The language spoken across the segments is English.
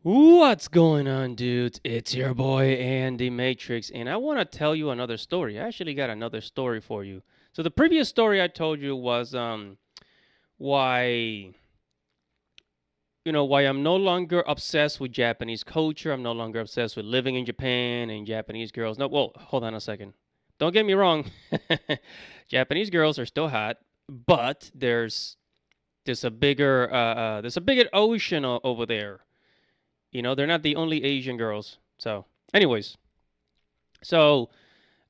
What's going on, dudes? It's your boy Andy Matrix, and I want to tell you another story. I actually got another story for you. So the previous story I told you was why why I'm no longer obsessed with Japanese culture. I'm no longer obsessed with living in Japan and Japanese girls. No, well, hold on a second. Don't get me wrong. Japanese girls are still hot, but there's a bigger ocean over there. They're not the only Asian girls. So, anyways, so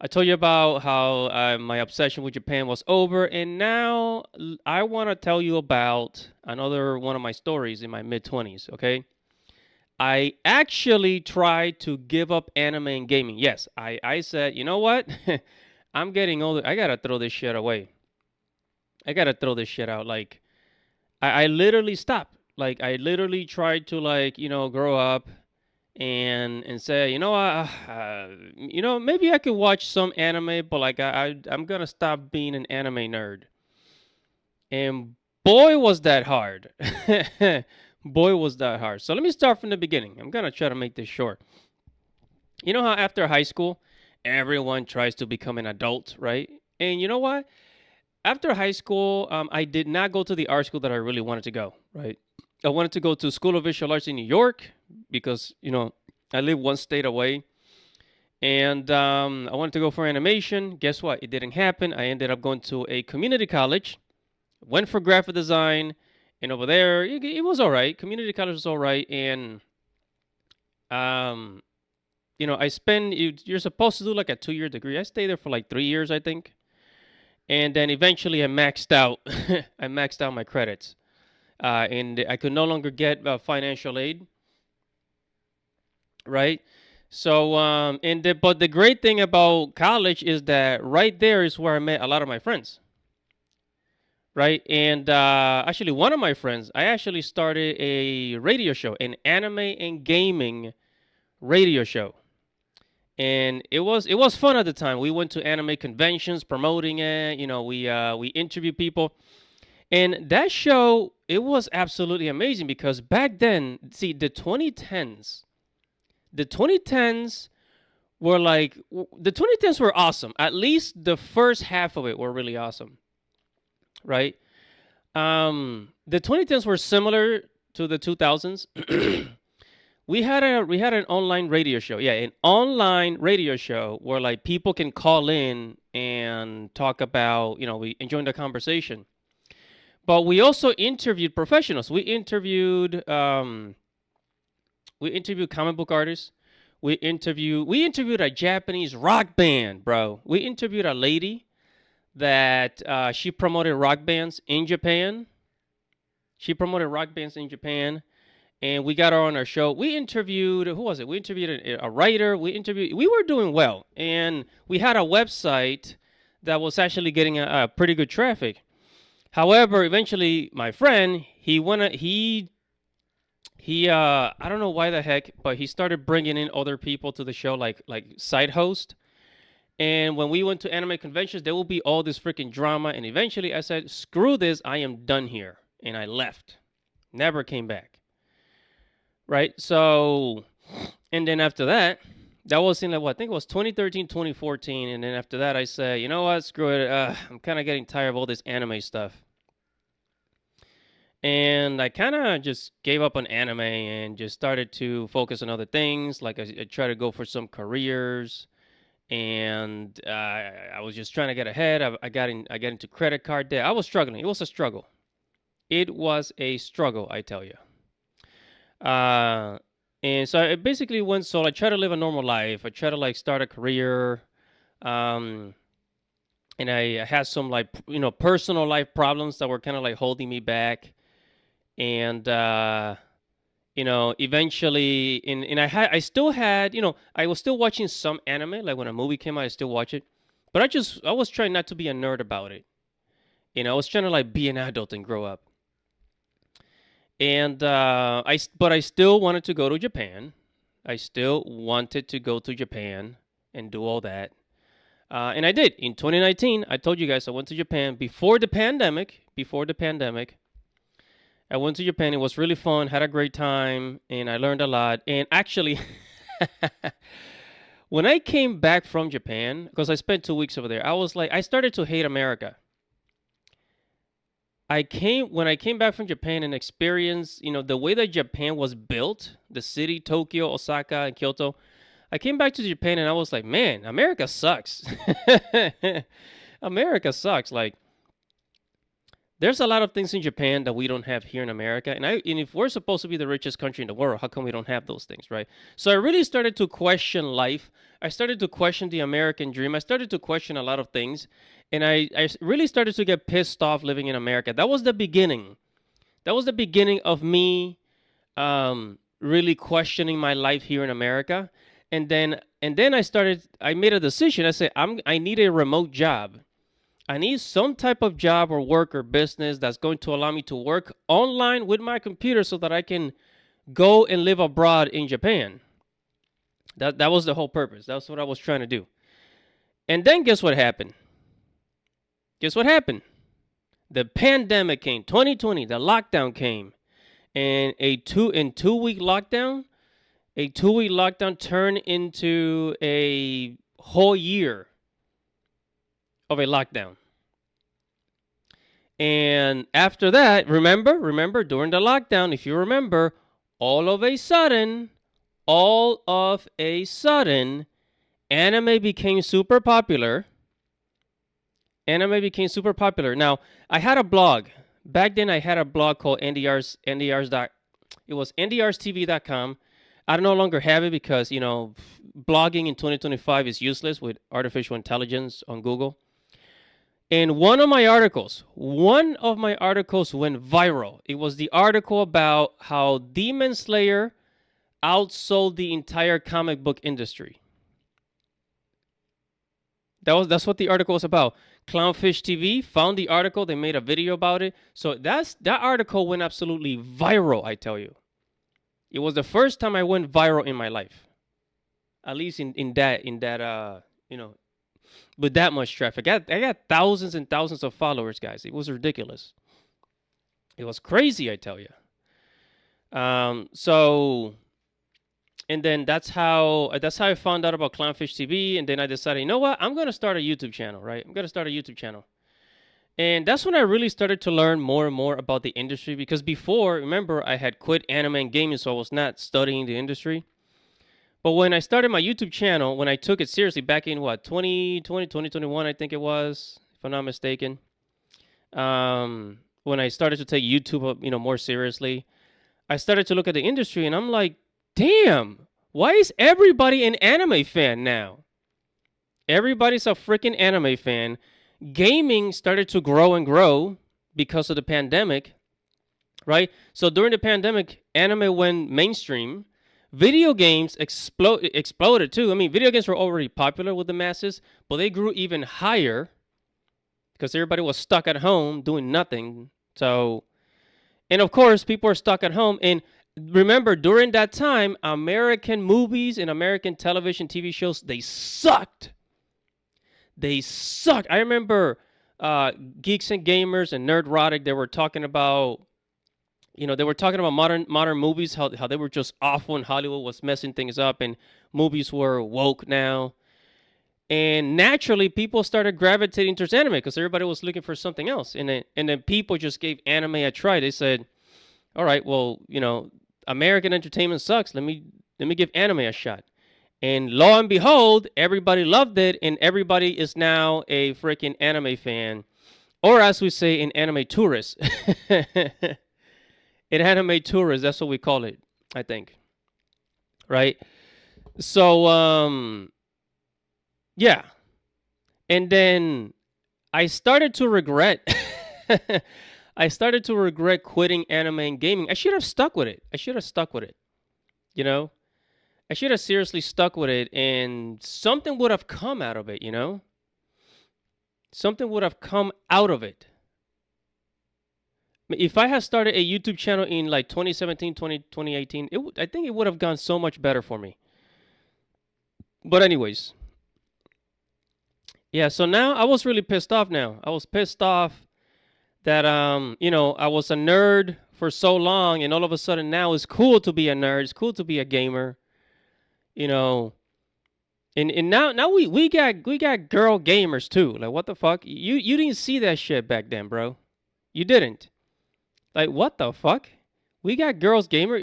I told you about how my obsession with Japan was over, and now I want to tell you about another one of my stories in my mid 20s, okay? I actually tried to give up anime and gaming. Yes, I said, you know what? I'm getting older. I got to throw this shit away. I got to throw this shit out. Like, I literally stopped. Like, I literally tried to, like, grow up and say, maybe I could watch some anime, but like I'm gonna stop being an anime nerd. And boy, was that hard. Boy, was that hard. So let me start from the beginning. I'm gonna try to make this short. You know how after high school, everyone tries to become an adult, right? And you know what? After high school, I did not go to the art school that I really wanted to go, right? I wanted to go to School of Visual Arts in New York because, I live one state away. And I wanted to go for animation. Guess what? It didn't happen. I ended up going to a community college, went for graphic design, and over there, it was all right. Community college was all right. And, um, you're supposed to do like a 2 year degree. I stayed there for like 3 years, I think. And then eventually I maxed out. I maxed out my credits. And I could no longer get financial aid, right? So, but the great thing about college is that right there is where I met a lot of my friends, right? And actually, one of my friends, I actually started a radio show, an anime and gaming radio show, and it was fun at the time. We went to anime conventions promoting it. We interviewed people, and that show it was absolutely amazing because back then, see the 2010s were like the 2010s were awesome. At least the first half of it were really awesome, right? The 2010s were similar to the 2000s. We had an online radio show. Yeah, an online radio show where like people can call in and talk about, we enjoying the conversation. But we also interviewed professionals. We interviewed comic book artists. We interviewed a Japanese rock band, bro. We interviewed a lady that she promoted rock bands in Japan. She promoted rock bands in Japan, and we got her on our show. We interviewed who was it? We interviewed a writer. We were doing well, and we had a website that was actually getting a pretty good traffic. However, eventually, my friend he I don't know why the heck, but he started bringing in other people to the show, like side host. And when we went to anime conventions, there will be all this freaking drama. And eventually, I said, "Screw this! I am done here," and I left. Never came back. Right. So, and then after that, that was in like what I think it was 2013, 2014. And then after that, I said, "You know what? Screw it. I'm kind of getting tired of all this anime stuff." And I kind of just gave up on anime and just started to focus on other things. Like I tried to go for some careers, and I was just trying to get ahead. I got into credit card debt. I was struggling. It was a struggle. It was a struggle, I tell you. Uh, and so I basically went solo. I tried to live a normal life. I tried to like start a career. Um, and I had some like personal life problems that were kind of like holding me back. And eventually, and I still had, I was still watching some anime. Like when a movie came out, I still watch it. But I was trying not to be a nerd about it. I was trying to like be an adult and grow up. And but I still wanted to go to Japan. I still wanted to go to Japan and do all that. And I did in 2019. I told you guys I went to Japan before the pandemic. Before the pandemic, I went to Japan. It was really fun. Had a great time, and I learned a lot. And actually, when I came back from Japan, because I spent 2 weeks over there, I was like, I started to hate America. When I came back from Japan and experienced, the way that Japan was built, the city, Tokyo, Osaka, and Kyoto. I came back to Japan and I was like, man, America sucks. America sucks. Like, there's a lot of things in Japan that we don't have here in America. And if we're supposed to be the richest country in the world, how come we don't have those things, right? So I really started to question life. I started to question the American dream. I started to question a lot of things. And I really started to get pissed off living in America. That was the beginning. That was the beginning of me really questioning my life here in America. And then I made a decision. I said, I need a remote job. I need some type of job or work or business that's going to allow me to work online with my computer so that I can go and live abroad in Japan. That was the whole purpose. That's what I was trying to do. And then guess what happened? Guess what happened? The pandemic came, 2020, the lockdown came. And a 2 week lockdown, turned into a whole year of a lockdown. And after that, remember, during the lockdown, if you remember, all of a sudden, anime became super popular. Now, I had a blog. Back then, I had a blog called NDR's. It was ndrstv.com. I no longer have it because, blogging in 2025 is useless with artificial intelligence on Google. And one of my articles went viral. It was the article about how Demon Slayer outsold the entire comic book industry. That's what the article was about. Clownfish TV found the article. They made a video about it. So that article went absolutely viral, I tell you. It was the first time I went viral in my life. At least in that with that much traffic. I got thousands and thousands of followers, guys. It was ridiculous. It was crazy, I tell you. And then that's how I found out about Clownfish TV. And then I decided, you know what? I'm going to start a YouTube channel, right? I'm going to start a YouTube channel. And that's when I really started to learn more and more about the industry. Because before, remember, I had quit anime and gaming, so I was not studying the industry. But when I started my YouTube channel, when I took it seriously back in 2021, I think it was, if I'm not mistaken. When I started to take YouTube, more seriously, I started to look at the industry and I'm like, damn, why is everybody an anime fan now? Everybody's a freaking anime fan. Gaming started to grow and grow because of the pandemic, right? So during the pandemic, anime went mainstream. Video games exploded too. I mean, video games were already popular with the masses, but they grew even higher because everybody was stuck at home doing nothing. So, and of course, people are stuck at home. And remember, during that time, American movies and American television, TV shows, they sucked. They sucked. I remember Geeks and Gamers and Nerdrotic, they were talking about modern movies, how they were just awful and Hollywood was messing things up and movies were woke now. And naturally, people started gravitating towards anime because everybody was looking for something else. And then people just gave anime a try. They said, all right, well, American entertainment sucks. Let me give anime a shot. And lo and behold, everybody loved it, and everybody is now a freaking anime fan. Or as we say, an anime tourist. An anime tourist, that's what we call it, I think. Right? So, yeah. And then I started to regret quitting anime and gaming. I should have stuck with it. I should have seriously stuck with it, and something would have come out of it, Something would have come out of it. If I had started a YouTube channel in like 2017, 2018, I think it would have gone so much better for me. But anyways. Yeah, so now I was really pissed off now. I was pissed off that, I was a nerd for so long, and all of a sudden now it's cool to be a nerd. It's cool to be a gamer. You know, and now we got girl gamers too. Like what the fuck? You didn't see that shit back then, bro. You didn't. Like what the fuck? We got girls gamer.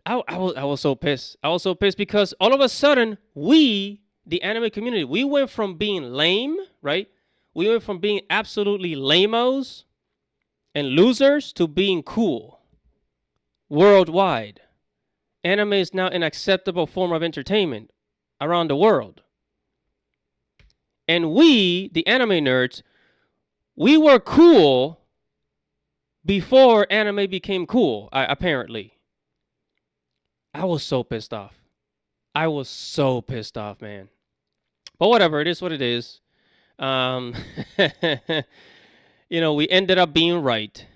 I was so pissed. I was so pissed because all of a sudden we, the anime community, we went from being lame, right? We went from being absolutely lamos and losers to being cool worldwide. Anime is now an acceptable form of entertainment around the world. And we, the anime nerds, we were cool before anime became cool, apparently. I was so pissed off. I was so pissed off, man. But whatever, it is what it is. We ended up being right.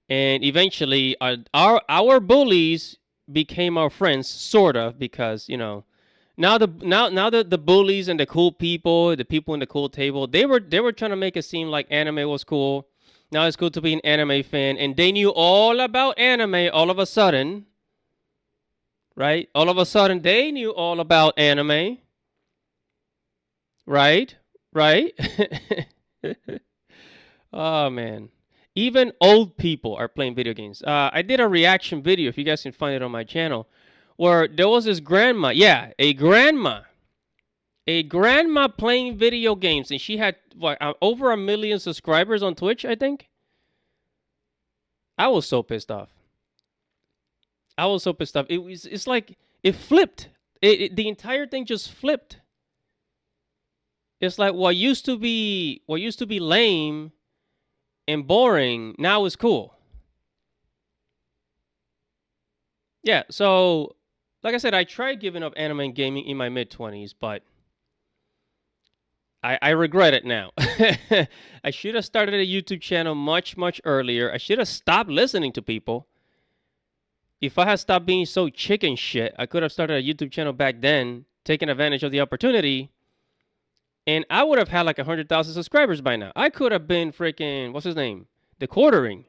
And eventually, our bullies became our friends, sort of, because now the bullies and the cool people, the people in the cool table, they were trying to make it seem like anime was cool. Now it's cool to be an anime fan, and they knew all about anime all of a sudden, right? All of a sudden, they knew all about anime, right? Right? Oh man. Even old people are playing video games. I did a reaction video, if you guys can find it on my channel, where there was this grandma. Yeah, a grandma playing video games, and she had over 1 million subscribers on Twitch, I think. I was so pissed off. It's like it flipped. The entire thing just flipped. It's like what used to be lame and boring now is cool. Yeah, so like I said, I tried giving up anime and gaming in my mid-20s, but I regret it now. I should have started a YouTube channel much, much earlier. I should have stopped listening to people. If I had stopped being so chicken shit, I could have started a YouTube channel back then, taking advantage of the opportunity, and I would have had like 100,000 subscribers by now. I could have been freaking, what's his name? The Quartering.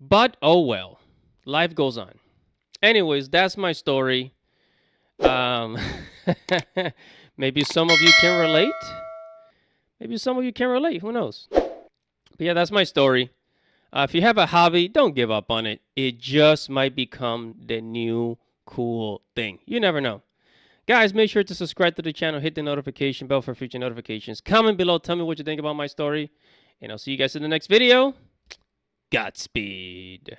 But, oh well. Life goes on. Anyways, that's my story. Maybe some of you can relate. Who knows? But yeah, that's my story. If you have a hobby, don't give up on it. It just might become the new cool thing. You never know. Guys, make sure to subscribe to the channel. Hit the notification bell for future notifications. Comment below. Tell me what you think about my story. And I'll see you guys in the next video. Godspeed.